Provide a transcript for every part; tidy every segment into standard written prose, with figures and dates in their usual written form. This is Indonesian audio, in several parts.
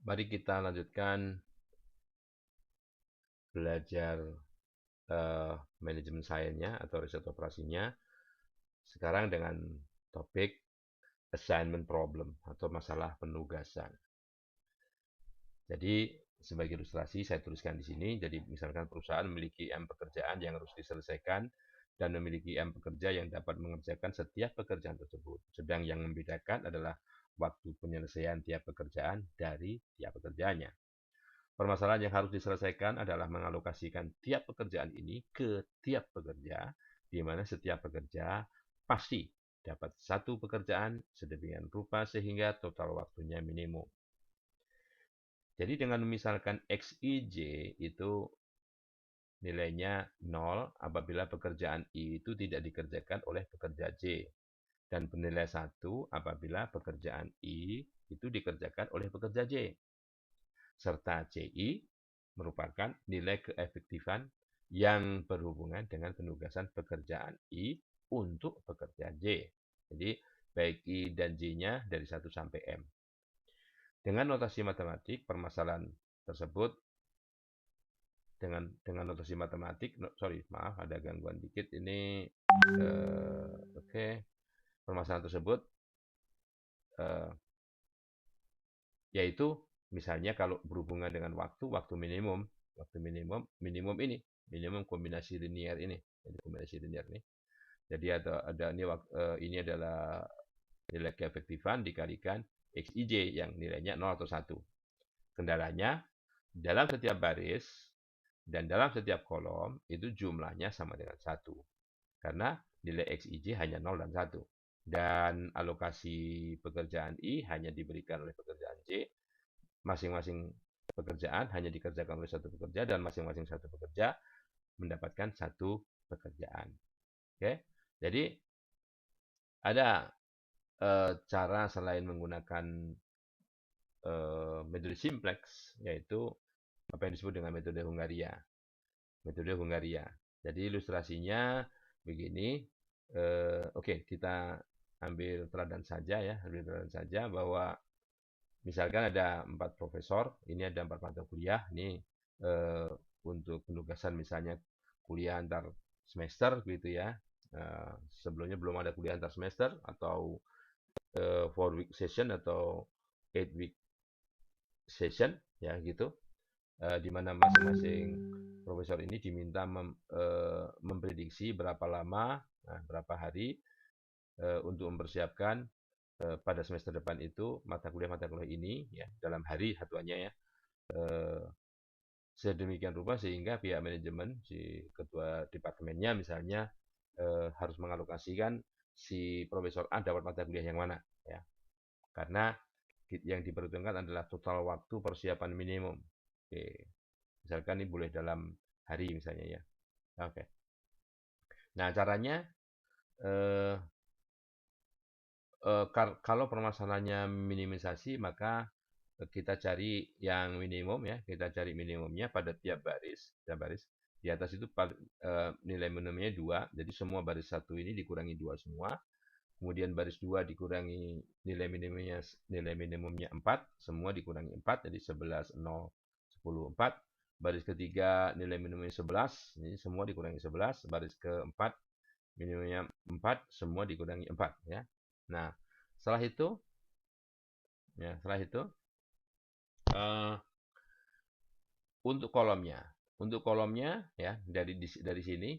Mari kita lanjutkan belajar manajemen sainsnya atau riset operasinya sekarang dengan topik assignment problem atau masalah penugasan. Jadi sebagai ilustrasi saya tuliskan di sini. Jadi misalkan perusahaan memiliki M pekerjaan yang harus diselesaikan dan memiliki M pekerja yang dapat mengerjakan setiap pekerjaan tersebut. Sedang yang membedakan adalah waktu penyelesaian tiap pekerjaan dari tiap pekerjaannya. Permasalahan yang harus diselesaikan adalah mengalokasikan tiap pekerjaan ini ke tiap pekerja, di mana setiap pekerja pasti dapat satu pekerjaan sedemikian rupa sehingga total waktunya minimum. Jadi dengan misalkan XIJ itu nilainya 0 apabila pekerjaan I itu tidak dikerjakan oleh pekerja J. Dan bernilai 1 apabila pekerjaan I itu dikerjakan oleh pekerja J. Serta CI merupakan nilai keefektifan yang berhubungan dengan penugasan pekerjaan I untuk pekerja J. Jadi baik I dan J-nya dari 1 sampai M. Dengan notasi matematik, permasalahan tersebut dengan notasi matematik, maaf ada gangguan dikit ini. Oke. Permasalahan tersebut yaitu misalnya kalau berhubungan dengan waktu minimum ini, minimum kombinasi linear ini. Jadi kombinasi linear ini. Jadi ada ini adalah nilai keefektifan dikalikan XIJ yang nilainya 0 atau 1. Kendalanya dalam setiap baris dan dalam setiap kolom itu jumlahnya sama dengan 1. Karena nilai XIJ hanya 0 dan 1. Dan alokasi pekerjaan I hanya diberikan oleh pekerjaan J. Masing-masing pekerjaan hanya dikerjakan oleh satu pekerja dan masing-masing satu pekerja mendapatkan satu pekerjaan. Oke. Jadi ada cara selain menggunakan metode simplex, yaitu apa yang disebut dengan metode Hungaria. Metode Hungaria. Jadi ilustrasinya begini. Oke, kita ambil teladan saja ya, bahwa misalkan ada 4 profesor, ini ada 4 mata kuliah, ini untuk penugasan misalnya kuliah antar semester gitu ya. Sebelumnya belum ada kuliah antar semester atau 4 week session atau 8 week session ya gitu. Di mana masing-masing profesor ini diminta memprediksi berapa lama, berapa hari untuk mempersiapkan pada semester depan itu mata kuliah ini ya dalam hari satuannya ya sedemikian rupa sehingga pihak manajemen si ketua departemennya misalnya harus mengalokasikan si profesor A dapat mata kuliah yang mana ya, karena yang diperhitungkan adalah total waktu persiapan minimum. Oke, misalkan ini boleh dalam hari misalnya ya. Oke, nah caranya kalau permasalahannya minimisasi maka kita cari yang minimum ya, kita cari minimumnya pada tiap baris. Di atas itu nilai minimumnya 2, jadi semua baris 1 ini dikurangi 2 semua. Kemudian baris 2 dikurangi nilai minimumnya 4, semua dikurangi 4, jadi 11, 0, 10, 4. Baris ketiga nilai minimumnya 11, ini semua dikurangi 11. Baris keempat minimumnya 4, semua dikurangi 4 ya. Nah, setelah itu untuk kolomnya ya dari sini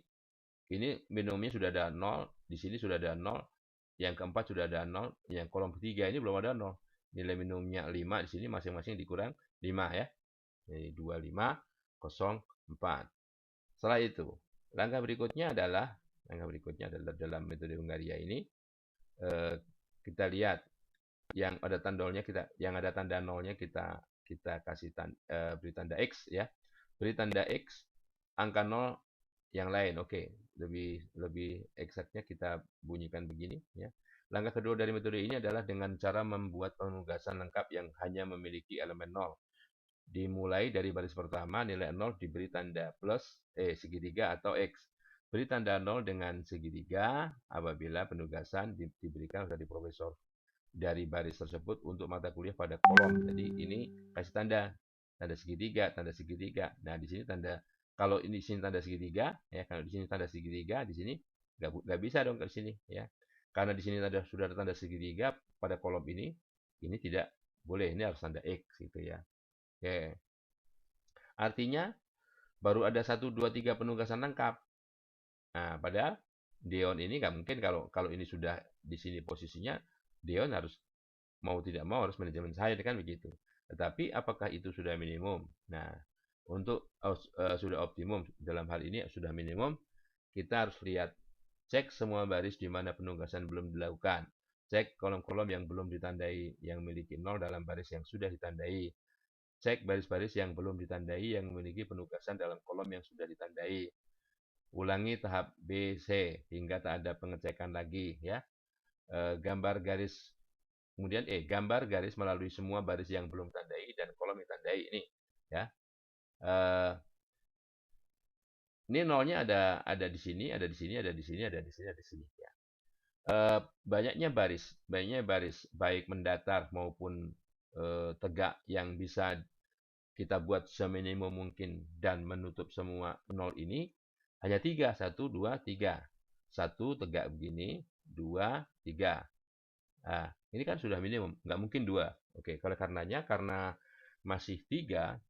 ini minimumnya sudah ada 0, di sini sudah ada 0, yang keempat sudah ada 0, yang kolom ketiga ini belum ada 0. Nilai minimumnya 5 di sini masing-masing dikurang 5 ya. Jadi 25 0 4. Setelah itu, langkah berikutnya adalah dalam metode Hungaria ini kita lihat yang ada tanda nolnya kita kasih beri tanda X ya. Beri tanda X angka 0 yang lain. Oke, lebih eksaknya kita bunyikan begini ya. Langkah kedua dari metode ini adalah dengan cara membuat penugasan lengkap yang hanya memiliki elemen 0. Dimulai dari baris pertama, nilai 0 diberi tanda plus, segitiga atau X. Beri tanda 0 dengan segitiga apabila penugasan diberikan dari profesor dari baris tersebut untuk mata kuliah pada kolom. Jadi ini kasih tanda segitiga. Nah, di sini tanda, kalau ini sini tanda segitiga, ya, kalau di sini tanda segitiga, di sini nggak bisa dong ke sini, ya. Karena di sini sudah ada tanda segitiga pada kolom ini tidak boleh, ini harus tanda X gitu ya. Oke. Artinya baru ada 1, 2, 3 penugasan lengkap. Nah, padahal Deon ini nggak mungkin, kalau kalau ini sudah di sini posisinya, Deon harus mau tidak mau harus manajemen saya kan begitu. Tetapi apakah itu sudah minimum? Nah, untuk sudah optimum dalam hal ini sudah minimum, kita harus lihat, cek semua baris di mana penugasan belum dilakukan. Cek kolom-kolom yang belum ditandai yang memiliki 0 dalam baris yang sudah ditandai. Cek baris-baris yang belum ditandai yang memiliki penugasan dalam kolom yang sudah ditandai. Ulangi tahap B, C hingga tak ada pengecekan lagi, ya. Gambar garis, kemudian gambar garis melalui semua baris yang belum tandai dan kolom yang tandai ini, ya. Ini nolnya ada di sini, ada di sini, ada di sini, ada di sini, ada di sini, ya. Banyaknya baris baik mendatar maupun tegak yang bisa kita buat seminimum mungkin dan menutup semua nol ini hanya 3, 1, 2, 3. 1 tegak begini, 2, 3. Nah, ini kan sudah minimum, nggak mungkin 2. Oke, karenanya karena masih 3,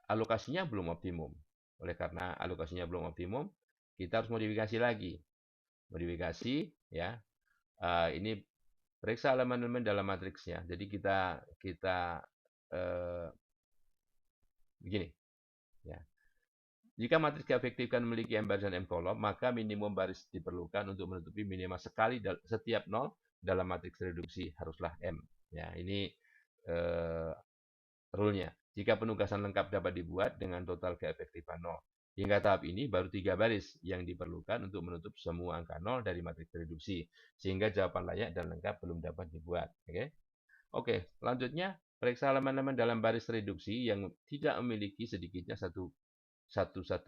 alokasinya belum optimum. Oleh karena alokasinya belum optimum, kita harus modifikasi lagi. Modifikasi, ya. Ini periksa elemen-elemen dalam matriksnya. Jadi kita begini, ya. Jika matriks diefektifkan memiliki M baris dan M kolom, maka minimum baris diperlukan untuk menutupi minimal sekali setiap 0 dalam matriks reduksi haruslah M. Ya, ini rule-nya. Jika penugasan lengkap dapat dibuat dengan total keefektifan 0. Hingga tahap ini baru 3 baris yang diperlukan untuk menutup semua angka 0 dari matriks reduksi. Sehingga jawaban layak dan lengkap belum dapat dibuat. Oke, selanjutnya periksa elemen-elemen dalam baris reduksi yang tidak memiliki sedikitnya satu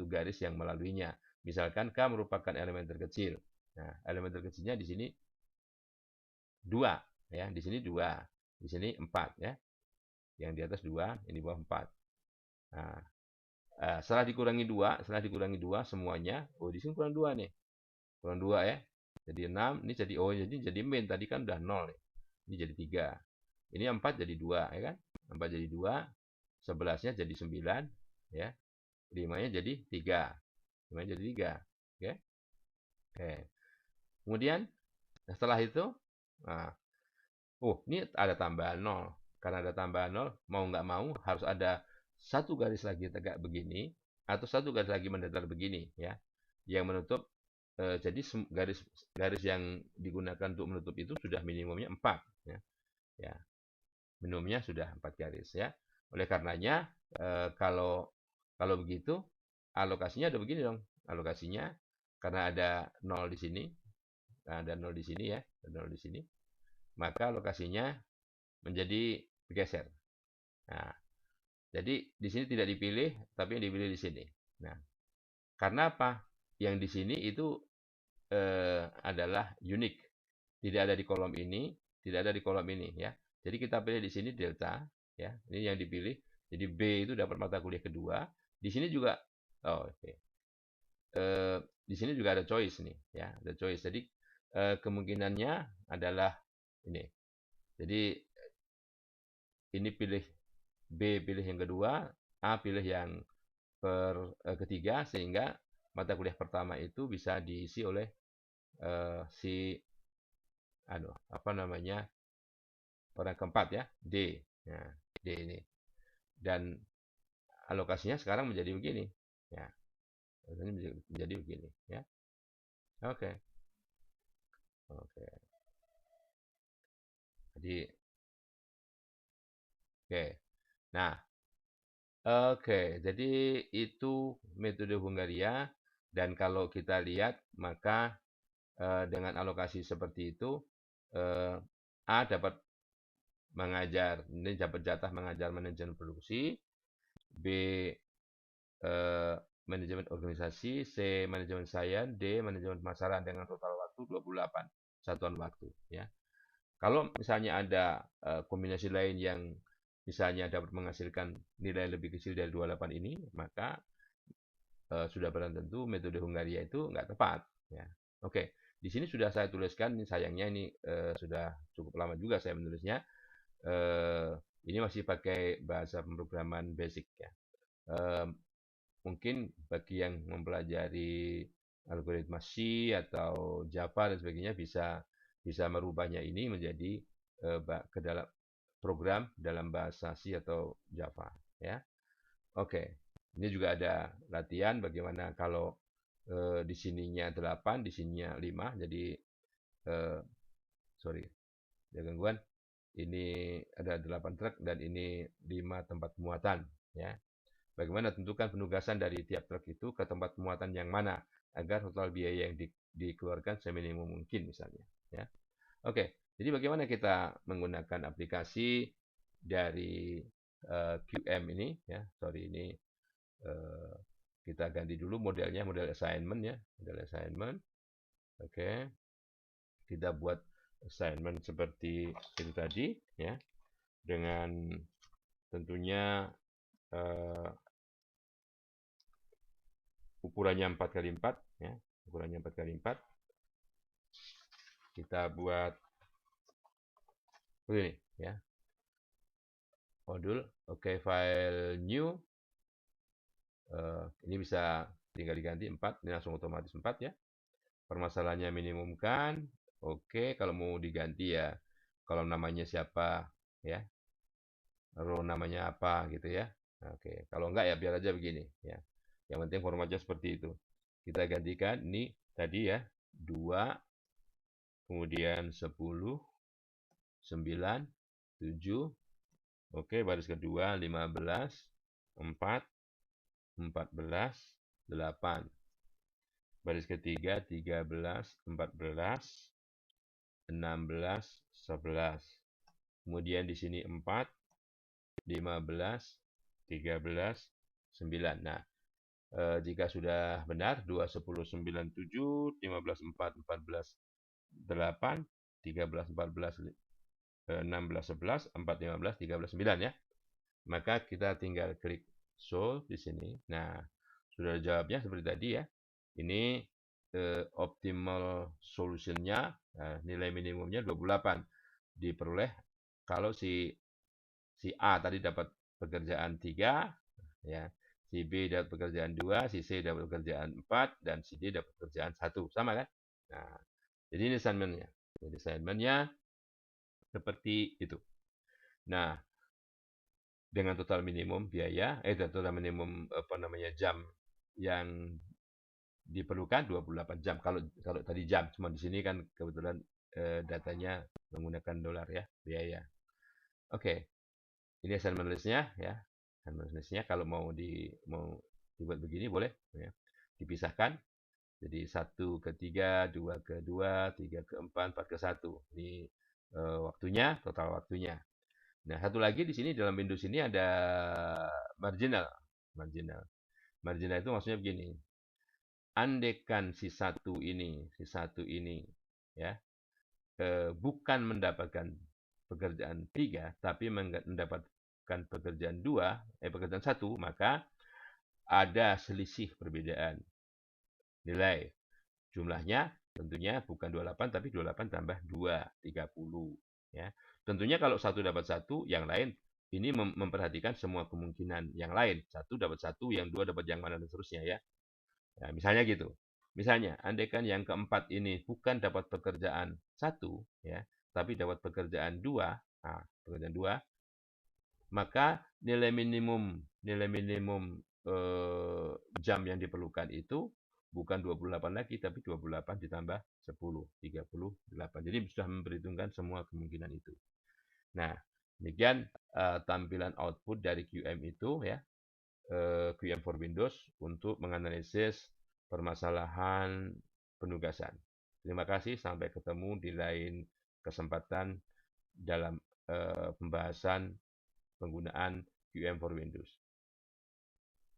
garis yang melaluinya. Misalkan K merupakan elemen terkecil. Nah, elemen terkecilnya di sini 2, ya. Di sini 2, di sini 4, ya. Yang di atas 2, yang di bawah 4. Nah, setelah dikurangi 2 semuanya, di sini kurang 2 nih. Kurang 2, ya. Jadi 6, ini jadi min, tadi kan udah 0 nih. Ini jadi 3. Ini 4 jadi 2, ya kan? 4 jadi 2, 11-nya jadi 9, ya. 5-nya jadi 3. 5-nya jadi 3. Oke. Oke. Kemudian setelah itu, nah, ini ada tambahan 0. Karena ada tambahan 0, mau nggak mau harus ada satu garis lagi tegak begini, atau satu garis lagi mendatar begini, ya. Yang menutup, jadi garis yang digunakan untuk menutup itu sudah minimumnya 4, ya. Ya. Minimumnya sudah 4 garis, ya. Oleh karenanya, kalau begitu, alokasinya ada begini dong. Alokasinya, karena ada 0 di sini, ada 0 di sini, ya, ada 0 di sini, maka alokasinya menjadi bergeser. Nah, jadi di sini tidak dipilih, tapi yang dipilih di sini. Nah, karena apa? Yang di sini itu adalah unik. Tidak ada di kolom ini, tidak ada di kolom ini, ya. Jadi kita pilih di sini delta, ya. Ini yang dipilih. Jadi B itu dapat mata kuliah kedua. Di sini juga, oke. Di sini juga ada choice nih, ya. Ada choice. Jadi kemungkinannya adalah ini. Jadi ini pilih B, pilih yang kedua, A pilih yang ketiga, sehingga mata kuliah pertama itu bisa diisi oleh si orang keempat, ya, D. Nah, D ini. Dan alokasinya sekarang menjadi begini, ya. Menjadi begini, ya. Oke. Oke. Jadi oke. Nah, oke. Jadi itu metode Hungaria, dan kalau kita lihat maka dengan alokasi seperti itu, A dapat mengajar, ini dapat jatah mengajar manajemen produksi, B manajemen organisasi, C manajemen sains, D manajemen pemasaran dengan total waktu 28 satuan waktu, ya. Kalau misalnya ada kombinasi lain yang misalnya dapat menghasilkan nilai lebih kecil dari 28 ini, maka sudah barang tentu metode Hungaria itu nggak tepat. Ya. Oke, di sini sudah saya tuliskan, sayangnya ini sudah cukup lama juga saya menulisnya. Ini masih pakai bahasa pemrograman basic ya. Mungkin bagi yang mempelajari algoritma C atau Java dan sebagainya bisa merubahnya ini menjadi ke dalam program dalam bahasa C atau Java ya. Oke. Ini juga ada latihan bagaimana kalau di sininya 8, di sininya 5, jadi sorry, ada gangguan. Ini ada 8 truk dan ini 5 tempat muatan ya. Bagaimana tentukan penugasan dari tiap truk itu ke tempat pemuatan yang mana agar total biaya yang dikeluarkan seminimum mungkin misalnya ya. Oke, jadi bagaimana kita menggunakan aplikasi dari QM ini ya. Sorry, ini kita ganti dulu modelnya, model assignment ya, model assignment. Oke, kita buat assignment seperti itu tadi ya, dengan tentunya ukurannya 4x4 ya, ukurannya 4x4. Kita buat begini ya, modul. Oke, file new. Ini bisa tinggal diganti 4, ini langsung otomatis 4 ya. Permasalahannya minimumkan. Oke, kalau mau diganti ya, kalau namanya siapa ya, row namanya apa gitu ya. Oke, kalau enggak ya biar aja begini ya. Yang penting formatnya seperti itu. Kita gantikan ini tadi ya, 2, kemudian 10, 9, 7. Oke, baris kedua 15, 4, 14, 8. Baris ketiga 13, 14, 16, 11. Kemudian di sini 4, 15, 13, 9. Nah, jika sudah benar 2, 10, 9, 7, 15, 4, 14, 8, 13, 14, 16, 11, 4, 15, 13, 9 ya. Maka kita tinggal klik solve di sini. Nah, sudah jawabnya seperti tadi ya. Ini optimal solutionnya, nilai minimumnya 28. Diperoleh kalau si A tadi dapat pekerjaan 3, ya, si B dapat pekerjaan 2, si C dapat pekerjaan 4, dan si D dapat pekerjaan 1. Sama kan? Nah, jadi ini assignment-nya. Jadi assignment-nya seperti itu. Nah, dengan total minimum biaya, total minimum jam yang diperlukan 28 jam. Kalau tadi jam, cuma di sini kan kebetulan datanya menggunakan dolar ya, biaya. Oke. Ini assignment list-nya ya. Assignment list-nya kalau mau dibuat begini boleh ya. Dipisahkan. Jadi 1 ke 3, 2 ke 2, 3 ke 4, 4 ke 1. Ini waktunya, total waktunya. Nah, satu lagi di sini dalam Windows ini ada marginal. Marginal itu maksudnya begini. Andaikan si satu ini ya, bukan mendapatkan pekerjaan 3, tapi mendapatkan pekerjaan 2, pekerjaan 1, maka ada selisih perbedaan nilai. Jumlahnya tentunya bukan 28, tapi 28 tambah 2, 30. Ya. Tentunya kalau satu dapat 1, yang lain ini memperhatikan semua kemungkinan yang lain. Satu dapat 1, yang 2 dapat yang mana, dan seterusnya ya. Nah, misalnya gitu. Misalnya, andaikan yang keempat ini bukan dapat pekerjaan 1, ya, tapi dapat pekerjaan 2, nah, pekerjaan 2, maka nilai minimum jam yang diperlukan itu bukan 28 lagi, tapi 28 ditambah 10, 38. Jadi sudah memperhitungkan semua kemungkinan itu. Nah, demikian tampilan output dari QM itu ya, QM for Windows untuk menganalisis permasalahan penugasan. Terima kasih, sampai ketemu di lain kesempatan dalam pembahasan penggunaan QM for Windows.